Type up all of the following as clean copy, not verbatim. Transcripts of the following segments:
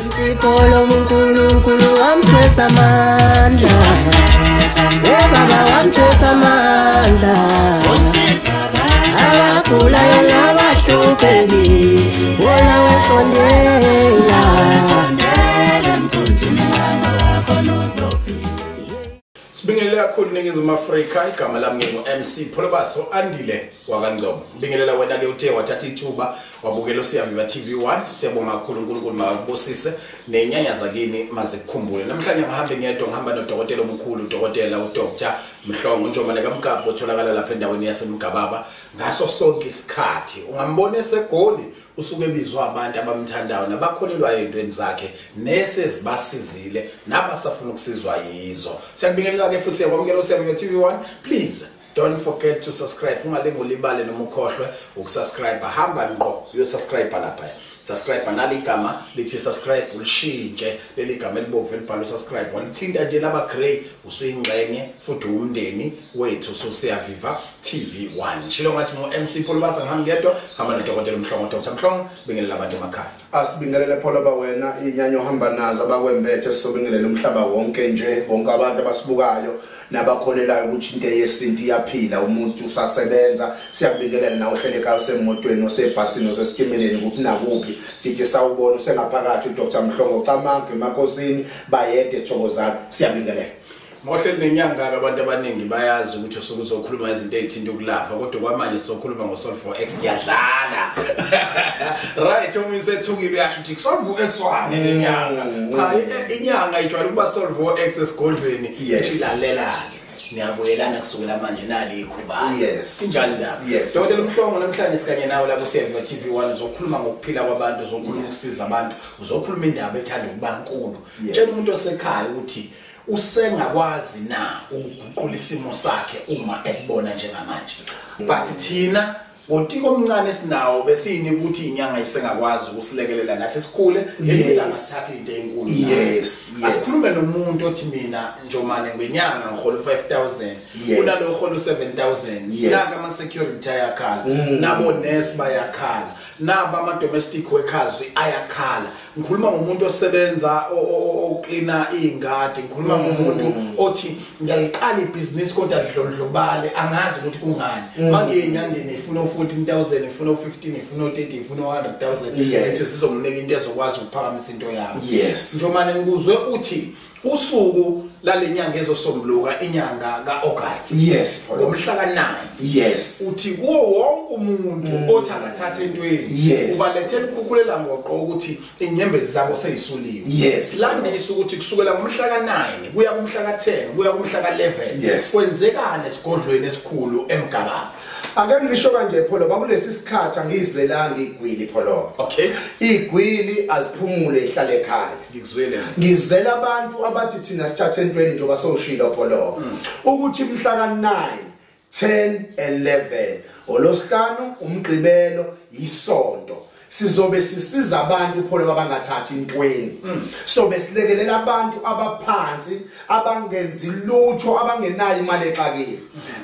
Insipolo munkulunkulu wamthwesa amandla, baba wamthwesa amandla, abagulayo nabahlupheki wona wesondela. Sibingelela kakhulu Ningizimu Afrika, igama lami ngingu-MC Pholobaso Andile wakwaNgcobo. Ngibingelela wena ke uthe wathatha ithuba wabukela uSiyaviva TV1. Siyabonga kakhulu uNkulunkulu makubusise nenyanyaza kini maze kukhumbule. Namhlanje ngihambe ngiyedwa, ngihamba nodokotela omkhulu, udokotela uDr Mhlongo Njomane kaMkapa otholakala lapha endaweni yaseMgababa ngaso sonke isikhathi. Ungambona eseGoli usuke ebizwa abantu abamthandayo nabakholelwa ezintweni zakhe nesezibasizile nabasafuna ukusizwa yizo. Siyabingelela ke futhi siyabonga uSiyaviva TV1. Please don't forget to subscribe. Ungalinge ulibale noma ukhohlwe ukusubscribe. Hamba ngqo yo subscribe lapha. Subscribe nali igama lithi subscribe ulishintshe leli gama elibomvu elibhalwe subscribe walithinta nje laba grey usuyingxenye futhi umndeni wethu uSiyaviva TV1. Shilo ngathi ngo-MC Pholobaso ngihambe ngedwa, hamba nodokotela Mhlongo Dr Mhlongo. Bingelela abantu emakhaya. Asibingelele Pholoba wena inyanyo ohamba nazo abakwembethe, sobingelela umhlaba wonke nje bonke abantu abasibukayo nabakholelayo ukuthi into yesintu iyaphila, umuntu usasebenza. Siyabingelela nawe ohlelekayo semotweni osebhasini osesitimeleni kuphi nakuphi, sithi sawubona usengaphakathi uDr Mhlongo Camange emakosini bayede Thokozani. Siyabingelela Mohleli nenyanga abantu abaningi bayazi ukuthi usuku uzokhuluma izinto ezithinta ukulapha, kodwa kwamanje sokhuluma ngo-Solve4X yadlala. Right, umisethungile uyasho ukuthi Solve4X wane nenyanga. Cha, inyanga ijwayele ukuba Solve4X esigodlweni ilalela ke. Niyabuyelana kusukela manje nali ikhuba. Yes. Injalo indaba. Dokotela Mhlongo namhlanje sikanye nawe lapho uSiyaviva TV1 uzokhuluma ngokuphila kwabantu, uzokhuluma ukusiza abantu, uzokhuluma indaba ethanda ukuba nkulu. Tshela umuntu osekhaya ukuthi usengakwazi na ukuguqula isimo sakhe uma ekubona njengamanje. But thina ngotiko omncane sinawo besini ukuthi inyanga isengakwazi ukusilekelela nathi sikhule ngelingathatha into enkulu. Asikhulume nomuntu othi mina Njomane ngenyanga ngihola 5,000 unalo hola 7,000 naka ama security ayakhala nabo nurse bayakhala naba ama domestic workers ayakhala. Ngikhuluma ngomuntu osebenza ocleaner ingadi, ngikhuluma ngomuntu othi ngiyaliqala ibusiness kodwa dlondlobale angazi ukuthi kungani. Manje enyangeni ifuna 14,000 ifuna 15 ifuna 30 ifuna 100,000 ethi sizomnika into ezokwazi ukuphakamisa into yami. Njomane ngikuzwe uthi usuku lalenyanga ezosombuluka inyanga kaAugust ngomhla ka9 uthi kuwo wonke umuntu othi angathatha entweni ubalethela ukukhulela ngoqo ukuthi inyembezi zabo seyisuliwe. Silandisa ukuthi kusukela ngomhla ka9 kuya kumhla ka10 kuya kumhla ka11 kwenzekana esigodlweni esikhulu eMgababa. Ake ngisho kanje Pholoba, kulesi sikhathi angizelanga igwili Pholoba. Igwili aziphumule ihlale ekhaya. Ngikuzwele. Ngizela abantu abathi thina sithathe entweni njengoba soshilo Pholoba ukuthi mhla ka9, 10, 11 olosihlanu umgqibelo isonto sizobe sisiza abantu Pholoba abangathathi intweni. So besilekelela abantu abaphansi abangenzi lutho abangenayo imali exakile.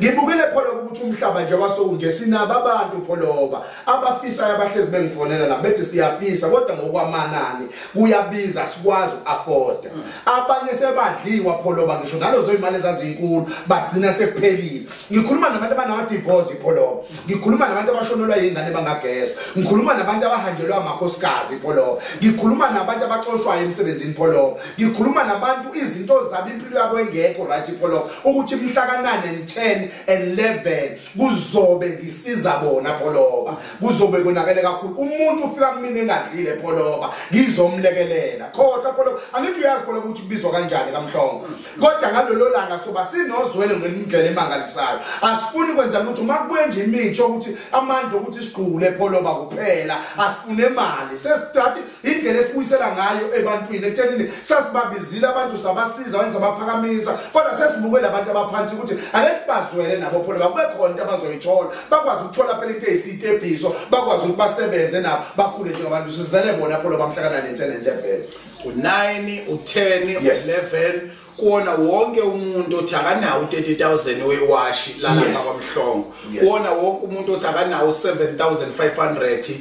Ngibukele Pholoba ukuthi umhlaba nje wasokunje sinaba abantu Pholoba abafisayo abahlezi bengifonela la bethi siyafisa kodwa ngokwamanani kuyabiza sikwazi uafford. Abanye sebadliwa Pholoba ngisho nalozo imali ezazinkulu bagcina sekuphelile. Ngikhuluma nabantu abanama divorce Pholoba, ngikhuluma nabantu abashonelwa yingane bangagezwa, ngikhuluma nabantu abahanjelwa amakhosikazi Pholoba, ngikhuluma nabantu abaxoshwayo emsebenzini Pholoba, ngikhuluma nabantu izinto zabo impilo yabo engekho right Pholoba ukuthi mhla ka9 and 10 and 11 kuzobe ngisiza bona Pholoba, kuzobe konakele kakhulu. Umuntu ufika kumina engadlile Pholoba ngizomlekelela khohla Pholoba. Angithi uyazi Pholoba ukuthi kubizwa kanjani kaMhlongo, kodwa ngalolo langa soba sinozwele ngendlela emangalisayo. Asifuni kwenza ukuthi makubuye nje imithi ukuthi amandla ukuthi sigqule Pholoba kuphela, asifune imali. Sesithi indlela esibuyisela ngayo ebantwini ekuthenini sasibabizile abantu sabasiza wenza baphakamisa, kodwa sesibukela abantu abaphansi ukuthi ake sibazwele nabo Pholoba kube khona into abazoyithola, bakwazi ukuthola phela into eyisitebhiso, bakwazi ukuthi basebenze nabo bakhule njengabantu. Sizele bona Pholoba mhla ka9, 10 and 11 u9 u10 u11 kuona wonke umuntu othi akanawo 30,000 wewashi la lapha kwaMhlongo kuona wonke umuntu othi akanawo 7,500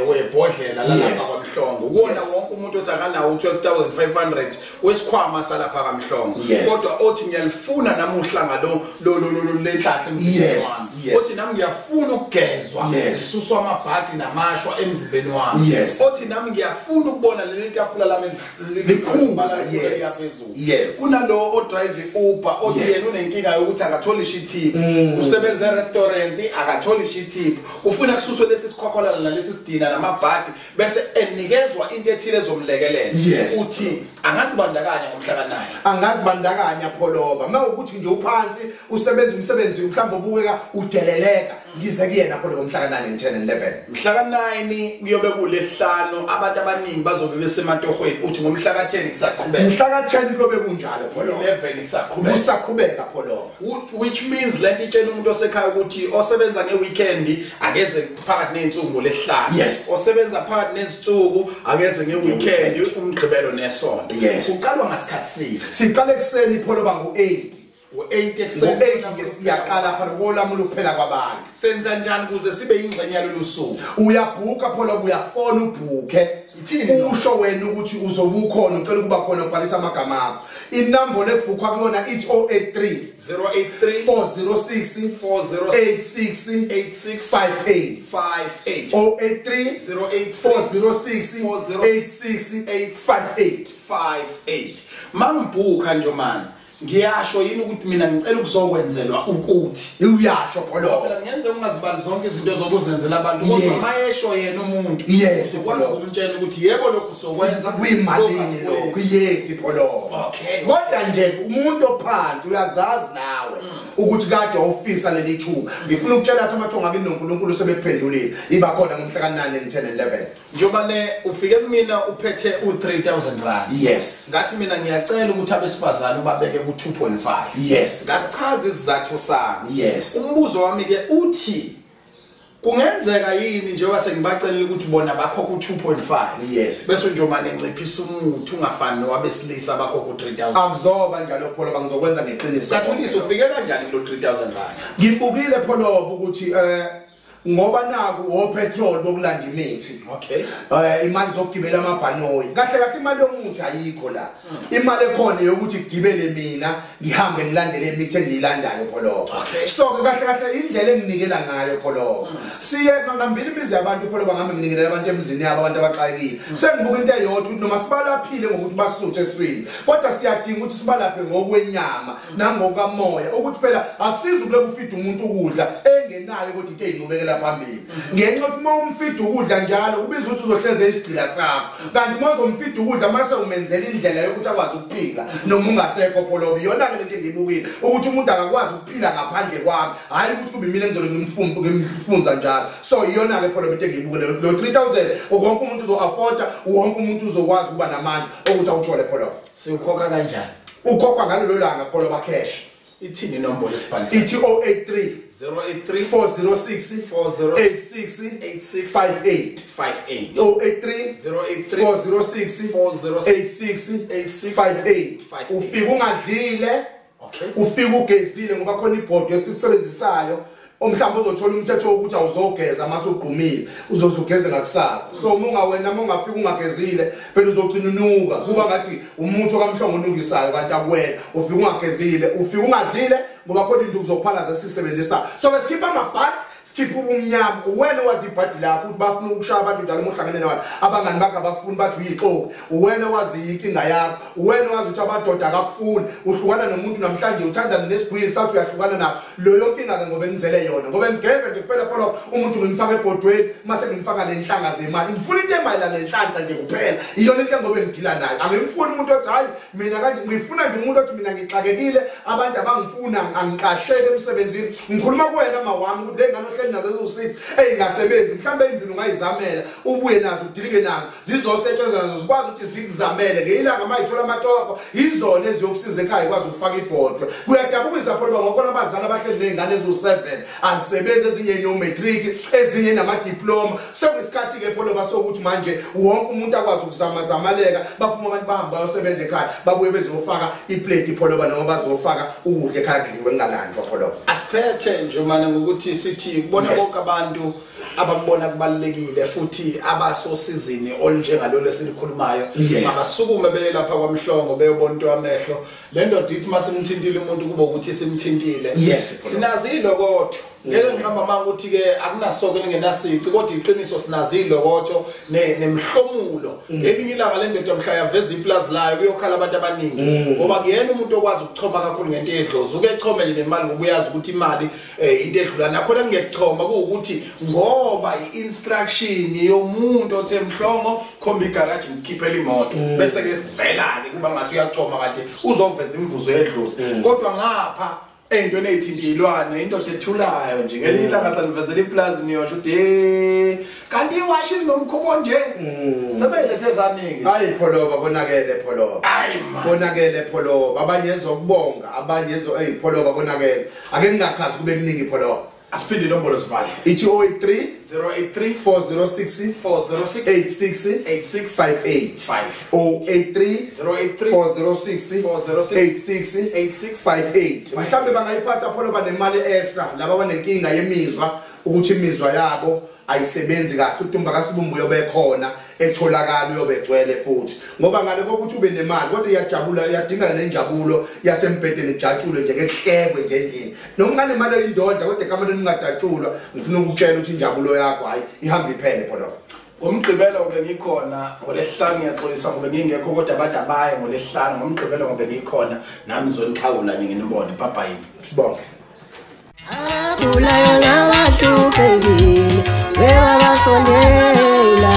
webhodlela la lapha kwaMhlongo kuona wonke umuntu othi akanawo 12,500 wesikhwama salapha kwaMhlongo kodwa othi ngiyalifuna namuhla ngalo lenhlahla emzimbeni wami othi nami ngiyafuna ukugezwa isuswa amabhadi namashwa emzimbeni wami othi nami ngiyafuna ukubona leli tafula lami likhulu yaphezulu kunalo odrive Uber othi yena unenkinga yokuthi akatholi shitip usebenza e-restaurant akatholi shitip ufuna kususwe lesi sikhokhola nalesi sidina namabhadi bese enikezwa into ethile ezomlekelela uthi angazibandakanya ngomhla ka9 angazibandakanya pholoba mawukuthi nje uphansi usebenza umsebenzi mhlawumbe ubukeka udeleleka ngize kuyena pholo ngomhla ka9 10 11 mhla ka9 kuyobe kulesihlanu abantu abaningi bazobe besematohweni uthi ngomhla ka10 kusaqhubeka mhla ka10 kuyobe kunjalo pholo 11 kusaqhubeka pholo which means lento itshela umuntu osekhaya ukuthi osebenza ngeweekend akeze phakathi nensuku ngolesihlanu osebenza phakathi nensuku akeze ngeweekend umgqibelo nesonto kuqalwa ngasikhathi sini siqale ekseni pholo bangu8 u8 ekseni ngesiyaqala phela kolami luphela kwabantu senza njani kuze sibe ingxenye yalolu suku uyabhuka pholo uyafona ubhuke usho wena ukuthi uzobukhona ucela ukuba khona ubhalisa amagama akho inamba lebhuka kuyona ithi 083 406 8658 083 406 8658 mangibhuka nje manje ngiyasho yini ukuthi mina ngicela ukuzokwenzelwa ukuthi uyasho pholo phela ngiyenze ungazibali zonke izinto zokuzenzela abantu kodwa mayesho yena umuntu sikwazi ukumtshela ukuthi yebo lokhu sokwenza kuyimalini lokho pholo kodwa nje umuntu ophansi uyazazi nawe ukuthi kade ofisa leli thuba ngifuna ukutshela ukuthi amathonga kimi noNkulunkulu sebephendulile iba khona ngomhla ka9 10 11 njoba ufike kumina uphethe u3000 rand ngathi mina ngiyacela ukuthi abesifazane ubabeke ku2.5 ngasichaza isizathu sami umbuzo wami ke uthi kungenzeka yini njengoba sengibacelela ukuthi bona bakhokha u2.5 bese njoba nenciphisa umuthi ungafani nowabesilisa abakhokha u3000 akuzoba njalo pholo bangizokwenza neqiniso sathulisa ufike kanjani kulo 3000 rand ngibukile pholo ukuthi ngoba naku opetrol bokulanda imithi imali zokugibela amabhanoyi kahle kahle imali yomuthi ayikho la imali ekhona yokuthi gibele mina ngihambe ngilandele imithi engiyilandayo pholo so kahle kahle indlela enginikela ngayo pholo siye ngambili imizi yabantu pholo bangabe nginikela abantu emzini yabo abantu abaxakile sengibuka into eyodwa ukuthi noma sibalaphile ngokuthi basuthe eswini kodwa siyadinga ukuthi sibalaphe ngokwenyama nangokamoya ukuthi phela akusizi ukule kufida umuntu ukudla engenayo kodwa into eyinqubekela phambili ngenxa yokuthi uma umfida ukudla njalo kubiza ukuthi uzohleze isigqila sakho kanti uma uzomfida ukudla mase umenzela indlela yokuthi akwazi ukuphila noma ungasekho pholo iyona ke lento engiyibukile ukuthi umuntu akakwazi ukuphila ngaphandle kwami hayi ukuthi kube mina engizobe ngimfunza njalo so iyona ke pholo into engiyibukile lo 3000 wonke umuntu uzo-afforda wonke umuntu uzokwazi ukuba namandla ukuthi awuthole pholo siukhokha kanjani ukhokha ngalo langa pholo ba cash ithini inombolo esibhalisa ithi 083 406 8658 083 406 ufika ungadlile ufika ugezile ngoba khona ibhodi esisebenzisayo omhlawumbe uzothola umthetho wokuthi awuzogeza mase ugqumile uzozugeza ngakusasa so uma ungafika ungagezile phela uzogcina unuka kuba ngathi umuntu okaMhlongo onungisayo kanti akwena ufika ungagezile ufika ungadlile ngoba khona into uzophalaza sisebenzisa so besikhipha amabhadi skipha umnyama wena wazi ibhadi lakho ukuthi bafuna ukushaya abantu njalo mohlangene nabantu abangani bakhe abafuni bathi uyixoki wena wazi inkinga yakho wena wazi ukuthi amadoda akafuni uhlukana nomuntu namhlanje uthandana nesibhili sathi uyahlukana nawo loyo nkinga ke ngoba ngizele yona ngoba ngigeza nje kuphela phela umuntu ngimfaka ebhodweni mase ngimfaka lenhlanga zemali ngifuna into emayelana lenhlanhla nje kuphela iyona into ngoba ngidila nayo angimfuni umuntu othi hayi mina kanje ngifuna nje umuntu othi mina ngixakekile abantu abangifuna angiqasheke emsebenzini ngikhuluma kuwena mawami ukuthi le ngane ohleli nazo ezu6 eyingasebenzi mhlambe imbili ungayizamela ubuye nazo udilike nazo zizosetshenziswa nazo zikwazi ukuthi zikuzamele ngeyilanga mayithola amatoko izona eziyokusiza ekhaya ikwazi ukufaka ibhodwe kuyadabukisa phela ngoba abazali abahleli nezingane ezu7 azisebenze ezinye no-matric ezinye nama-diploma sekuyisikhathi ke phela basokuthi manje wonke umuntu akwazi ukuzamazamaleka baphuma abantu bahamba bayosebenza ekhaya babuye bezofaka iplate phela noma bazofaka ukudla ekhaya kudliwe kungalanjwa phela asiphethe nje manje ngokuthi sithi kubona bonke abantu abakubona kubalekile futhi abasosizini olunjengalolo esilikhulumayo abasukume beye lapha kwaMhlongo beyobona into amehlo le ndoda ithi masimthintile umuntu kuba ukuthi simthintile sinazi ilokotho ngeke ngiqamba manje ukuthi ke akunasoko lingenasici kodwa iqiniso sinazi ilokotho nemhlomulo elinye ilanga le ndoda mhla yaveza iplaza layo kuyokhala abantu abaningi ngoba kuyena umuntu okwazi ukuchoma kakhulu ngento edlozi uke echomele nemali ngoba uyazi ukuthi imali into edlula nakho ngiyekuchoma kuukuthi ngoba iinstruction yomuntu othe Mhlongo khomba igarage ngikhiphela imoto bese ke sivelane kuba ngathi uyachoma kade uzoveza imvuzo yedlozi kodwa ngapha eyintweni ezithintilwane indoda ethulayo nje ngelinye ilanga salivezela iplaza niyosho uthi kanti iwashini nomkhubo nje sebelethe zaningi hayi pholoba konakele pholoba konakele pholoba abanye ezokubonga abanye pholoba konakele ake ngingakhazi kube kuningi pholoba asiphinde inombolo sivale ithi 083 406 8658 083 mhlambe bangayiphatha pholoba nemali extra laba abanenkinga yemizwa ukuthi imizwa yabo ayisebenzi kahle uDumba kaSibumbu yobekhona etholakala uyobegcwele futhi ngoba ngale kokuthi ube nemali kodwa iyajabula iyadinga nenjabulo yasembhedeni ijatshulwe nje kehlekwe nje endlini noma ngane imali eyindodla kodwa ekameni ningadatshulwa ngifuna ukutshela ukuthi injabulo yakho hayi ihamba iphele phela ngomgqibelo ube ngikhona ngolesihlanu ngiyaxolisa ngoba ngingekho kodwa abantu abaye ngolesihlanu ngomgqibelo ngoba ngikhona nami ngizoniqhawula nje nginibone bye sibonke abulayo nabahlupekile bebasondela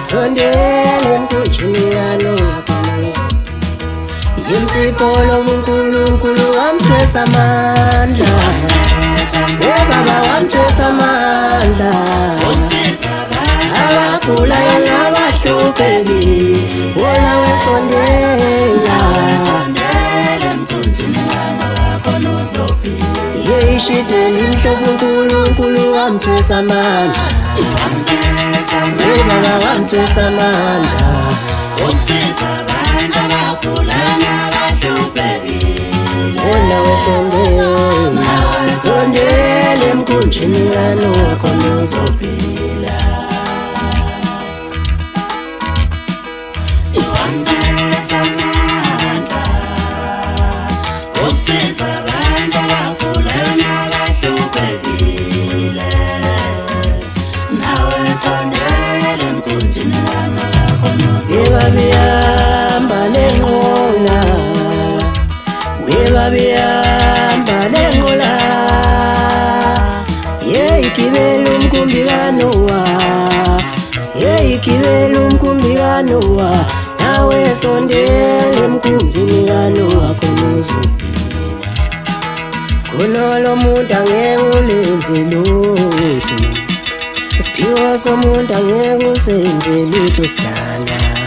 sondele emkhunjini yalokhonzo ngimsipolo uNkulunkulu wamthwesa amandla bebaba wamthwesa amandla abulayo nabahlupekile wona wesondela yeshiteni mhlobo uNkulunkulu wamthwesa amandla bebaba wamthwesa amandla wona wesondela sondele emkhunjini khona uzophila Webabiyamba lenqola webabiyamba lenqola yeyigibela umkumbikanowa yeyigibela umkumbikanowa nawe sondele emkhumbini kanowa khonuzo kunolo muntu angeke ulenze lutho isiphiwo somuntu angeke usenze lutho sidala